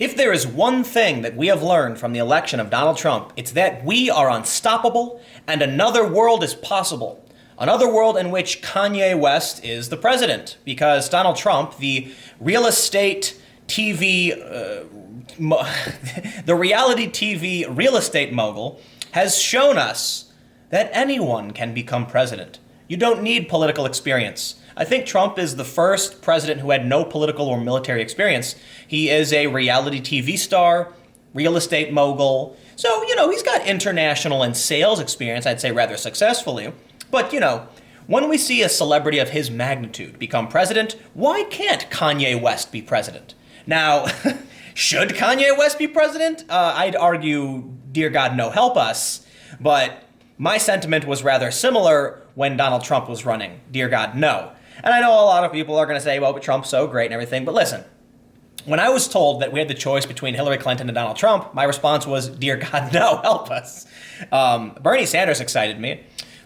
If there is one thing that we have learned from the election of Donald Trump, it's that we are unstoppable and another world is possible. Another world in which Kanye West is the president, because Donald Trump, the real estate TV, the reality TV real estate mogul, has shown us that anyone can become president. You don't need political experience. I think Trump is the first president who had no political or military experience. He is a reality TV star, real estate mogul. So, he's got international and sales experience, I'd say rather successfully. But, when we see a celebrity of his magnitude become president, why can't Kanye West be president? Now, should Kanye West be president? I'd argue, dear God, no, help us. But my sentiment was rather similar when Donald Trump was running. Dear God, no. And I know a lot of people are going to say, well, but Trump's so great and everything. But listen, when I was told that we had the choice between Hillary Clinton and Donald Trump, my response was, dear God, no, help us. Bernie Sanders excited me.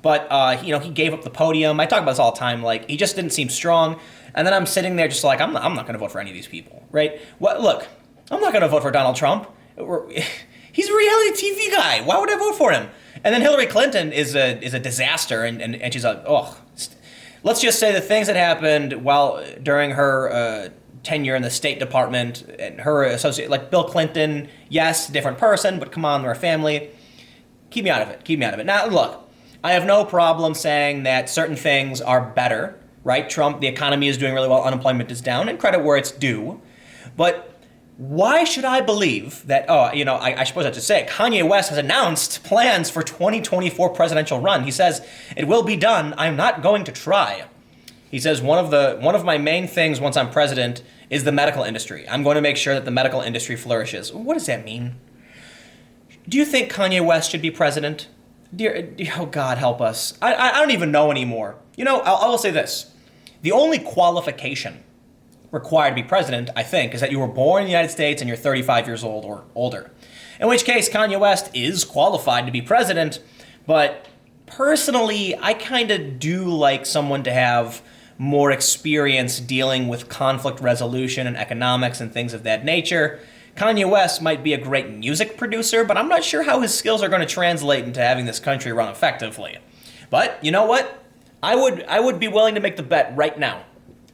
But, he gave up the podium. I talk about this all the time. Like, he just didn't seem strong. And then I'm sitting there just like, I'm not going to vote for any of these people, right? Well, look, I'm not going to vote for Donald Trump. He's a reality TV guy. Why would I vote for him? And then Hillary Clinton is a disaster. And she's like, let's just say the things that happened during her tenure in the State Department and her associate, like Bill Clinton, yes, different person, but come on, they're a family. Keep me out of it. Now, look, I have no problem saying that certain things are better, right? Trump, the economy is doing really well, unemployment is down, and credit where it's due. But why should I believe that, I suppose I have to say, Kanye West has announced plans for 2024 presidential run. He says, it will be done. I'm not going to try. He says, one of my main things once I'm president is the medical industry. I'm going to make sure that the medical industry flourishes. What does that mean? Do you think Kanye West should be president? Oh God, help us. I don't even know anymore. I will say this. The only qualification required to be president, I think, is that you were born in the United States and you're 35 years old or older. In which case, Kanye West is qualified to be president, but personally, I kind of do like someone to have more experience dealing with conflict resolution and economics and things of that nature. Kanye West might be a great music producer, but I'm not sure how his skills are going to translate into having this country run effectively. But you know what? I would be willing to make the bet right now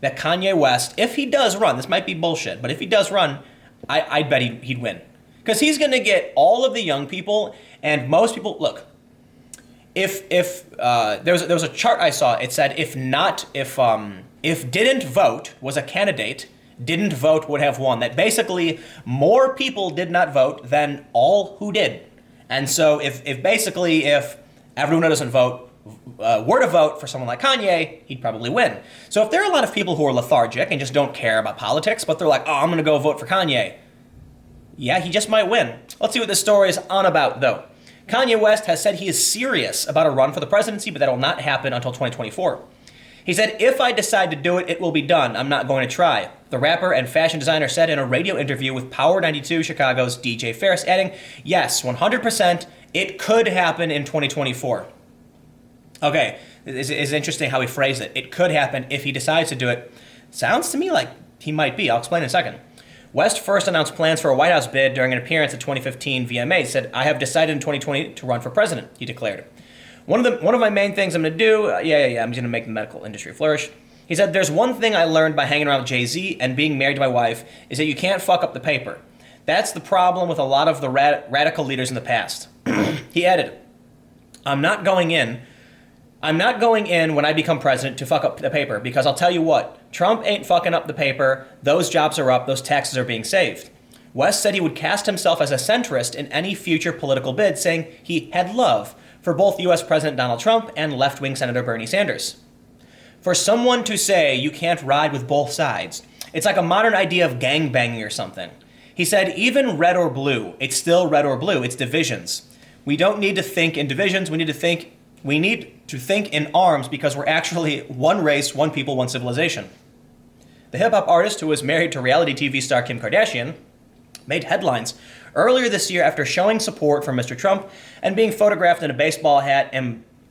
that Kanye West, if he does run, this might be bullshit, but if he does run, I bet he'd win. Because he's going to get all of the young people, and most people, look, if there was a chart I saw, it said if didn't vote was a candidate, didn't vote would have won. That basically more people did not vote than all who did. And so if everyone who doesn't vote were to vote for someone like Kanye, he'd probably win. So if there are a lot of people who are lethargic and just don't care about politics, but they're like, I'm going to go vote for Kanye, yeah, he just might win. Let's see what this story is on about, though. Kanye West has said he is serious about a run for the presidency, but that will not happen until 2024. He said, if I decide to do it, it will be done. I'm not going to try. The rapper and fashion designer said in a radio interview with Power 92 Chicago's DJ Ferris, adding, yes, 100%, it could happen in 2024. Okay, it's interesting how he phrased it. It could happen if he decides to do it. Sounds to me like he might be. I'll explain in a second. West first announced plans for a White House bid during an appearance at 2015 VMA. He said, I have decided in 2020 to run for president, he declared. One of my main things I'm going to do, I'm going to make the medical industry flourish. He said, there's one thing I learned by hanging around with Jay-Z and being married to my wife is that you can't fuck up the paper. That's the problem with a lot of the radical leaders in the past. He added, I'm not going in when I become president to fuck up the paper, because I'll tell you what, Trump ain't fucking up the paper, those jobs are up, those taxes are being saved. West said he would cast himself as a centrist in any future political bid, saying he had love for both U.S. President Donald Trump and left-wing Senator Bernie Sanders. For someone to say you can't ride with both sides, it's like a modern idea of gangbanging or something. He said, even red or blue, it's still red or blue, it's divisions. We don't need to think in divisions, we need to think in arms, because we're actually one race, one people, one civilization. The hip-hop artist, who was married to reality TV star Kim Kardashian, made headlines earlier this year after showing support for Mr. Trump and being photographed in a baseball hat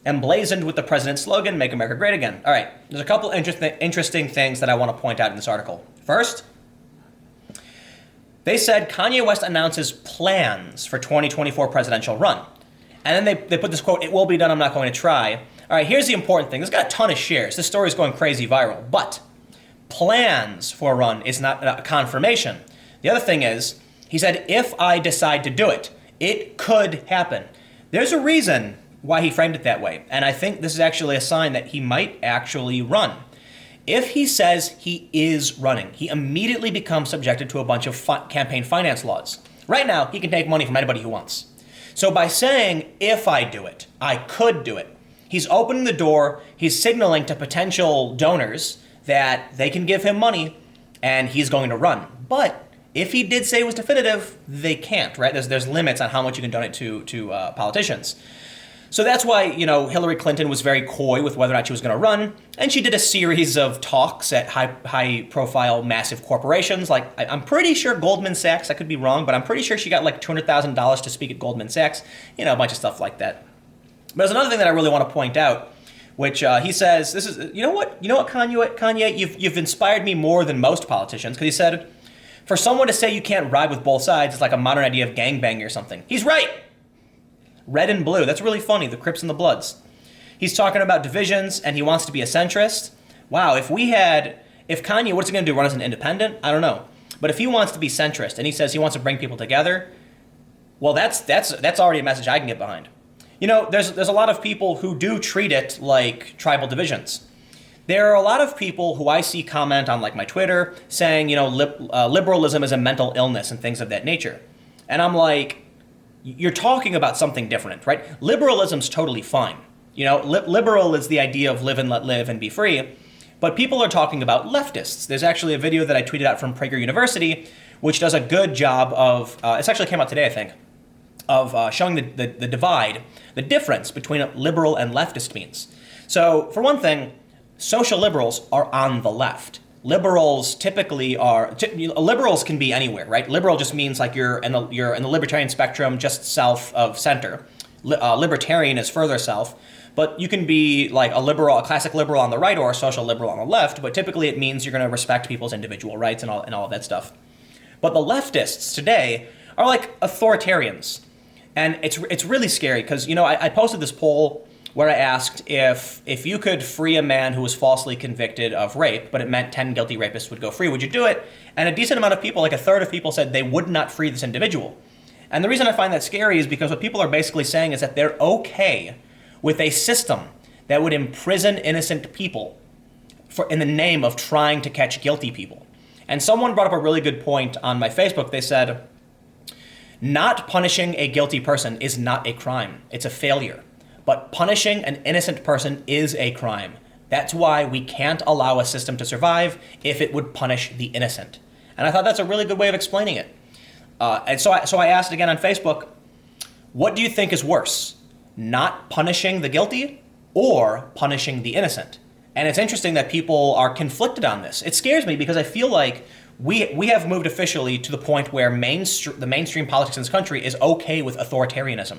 emblazoned with the president's slogan, Make America Great Again. All right, there's a couple interesting things that I want to point out in this article. First, They said Kanye West announces plans for 2024 presidential run. And then they put this quote, "It will be done, I'm not going to try." All right, here's the important thing. This got a ton of shares. This story is going crazy viral. But plans for a run is not a confirmation. The other thing is, he said, if I decide to do it, it could happen. There's a reason why he framed it that way. And I think this is actually a sign that he might actually run. If he says he is running, he immediately becomes subjected to a bunch of campaign finance laws. Right now, he can take money from anybody who wants. So by saying, if I do it, I could do it, he's opening the door, he's signaling to potential donors that they can give him money and he's going to run. But if he did say it was definitive, they can't, right? There's limits on how much you can donate to politicians. So that's why, Hillary Clinton was very coy with whether or not she was going to run, and she did a series of talks at high-profile, massive corporations. Like, I'm pretty sure Goldman Sachs, I could be wrong, but I'm pretty sure she got like $200,000 to speak at Goldman Sachs, a bunch of stuff like that. But there's another thing that I really want to point out, which he says, this is, you know what, Kanye, you've inspired me more than most politicians, because he said, for someone to say you can't ride with both sides is like a modern idea of gangbanging or something. He's right. Red and blue. That's really funny, the Crips and the Bloods. He's talking about divisions, and he wants to be a centrist. Wow, if Kanye, what's he going to do, run as an independent? I don't know. But if he wants to be centrist, and he says he wants to bring people together, well, that's already a message I can get behind. There's a lot of people who do treat it like tribal divisions. There are a lot of people who I see comment on like my Twitter saying, liberalism is a mental illness and things of that nature. And I'm like, you're talking about something different, right? Liberalism's totally fine. Liberal is the idea of live and let live and be free. But people are talking about leftists. There's actually a video that I tweeted out from Prager University, which does a good job of, it's actually came out today, I think, of showing the divide, the difference between what liberal and leftist means. So, for one thing, social liberals are on the left. Liberals typically liberals can be anywhere, right? Liberal just means like you're in the libertarian spectrum just south of center. Libertarian is further south, but you can be like a classic liberal on the right or a social liberal on the left, but typically it means you're going to respect people's individual rights and all of that stuff. But the leftists today are like authoritarians. And it's really scary because, I posted this poll where I asked if you could free a man who was falsely convicted of rape, but it meant 10 guilty rapists would go free, would you do it? And a decent amount of people, like a third of people, said they would not free this individual. And the reason I find that scary is because what people are basically saying is that they're okay with a system that would imprison innocent people in the name of trying to catch guilty people. And someone brought up a really good point on my Facebook. They said, not punishing a guilty person is not a crime. It's a failure. But punishing an innocent person is a crime. That's why we can't allow a system to survive if it would punish the innocent. And I thought that's a really good way of explaining it. And so I asked again on Facebook, what do you think is worse? Not punishing the guilty or punishing the innocent? And it's interesting that people are conflicted on this. It scares me because I feel like we have moved officially to the point where the mainstream politics in this country is okay with authoritarianism.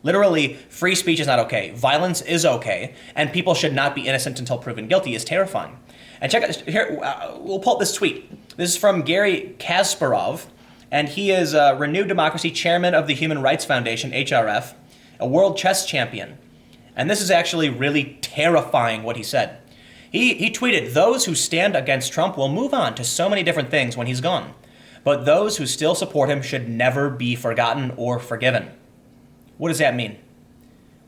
Literally, free speech is not okay. Violence is okay, and people should not be innocent until proven guilty is terrifying. And check out here. We'll pull up this tweet. This is from Gary Kasparov, and he is Renewed Democracy chairman of the Human Rights Foundation (HRF), a world chess champion. And this is actually really terrifying what he said. He tweeted, "Those who stand against Trump will move on to so many different things when he's gone, but those who still support him should never be forgotten or forgiven." What does that mean?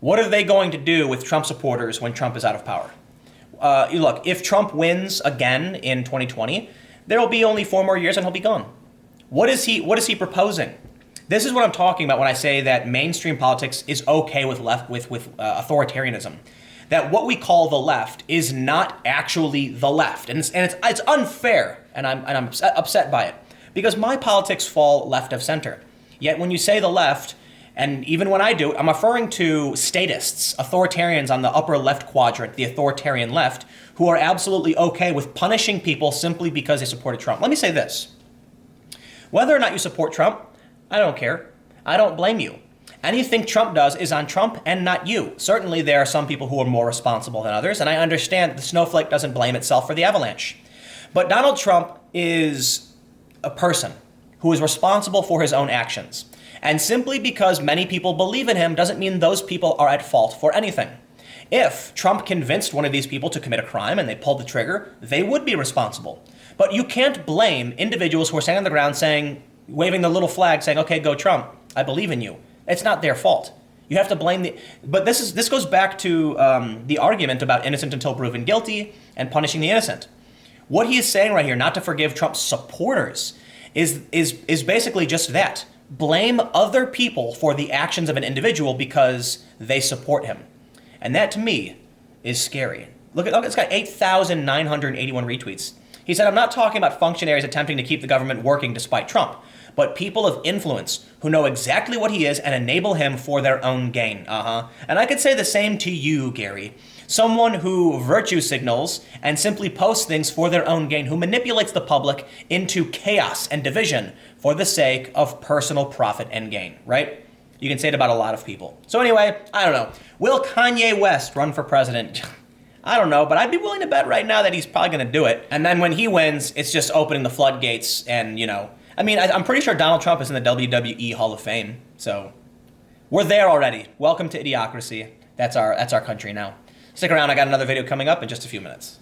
What are they going to do with Trump supporters when Trump is out of power? Look, if Trump wins again in 2020, there will be only 4 more years and he'll be gone. What is he proposing? This is what I'm talking about when I say that mainstream politics is okay with authoritarianism. That what we call the left is not actually the left, and it's unfair, and I'm upset by it because my politics fall left of center. Yet when you say the left, and even when I do, I'm referring to statists, authoritarians on the upper left quadrant, the authoritarian left, who are absolutely okay with punishing people simply because they supported Trump. Let me say this. Whether or not you support Trump, I don't care. I don't blame you. Anything Trump does is on Trump and not you. Certainly there are some people who are more responsible than others, and I understand the snowflake doesn't blame itself for the avalanche. But Donald Trump is a person. who is responsible for his own actions. And simply because many people believe in him doesn't mean those people are at fault for anything. If Trump convinced one of these people to commit a crime and they pulled the trigger, they would be responsible. But you can't blame individuals who are standing on the ground saying, waving the little flag saying, okay, go Trump, I believe in you. It's not their fault. You have to blame but this goes back to the argument about innocent until proven guilty and punishing the innocent. What he is saying right here, not to forgive Trump's supporters, is basically just that. Blame other people for the actions of an individual because they support him. And that to me is scary. Look, it's got 8,981 retweets. He said, I'm not talking about functionaries attempting to keep the government working despite Trump, but people of influence who know exactly what he is and enable him for their own gain. And I could say the same to you, Gary. Someone who virtue signals and simply posts things for their own gain, who manipulates the public into chaos and division for the sake of personal profit and gain, right? You can say it about a lot of people. So anyway, I don't know. Will Kanye West run for president? I don't know, but I'd be willing to bet right now that he's probably going to do it. And then when he wins, it's just opening the floodgates and, I mean, I'm pretty sure Donald Trump is in the WWE Hall of Fame. So we're there already. Welcome to Idiocracy. That's our country now. Stick around. I got another video coming up in just a few minutes.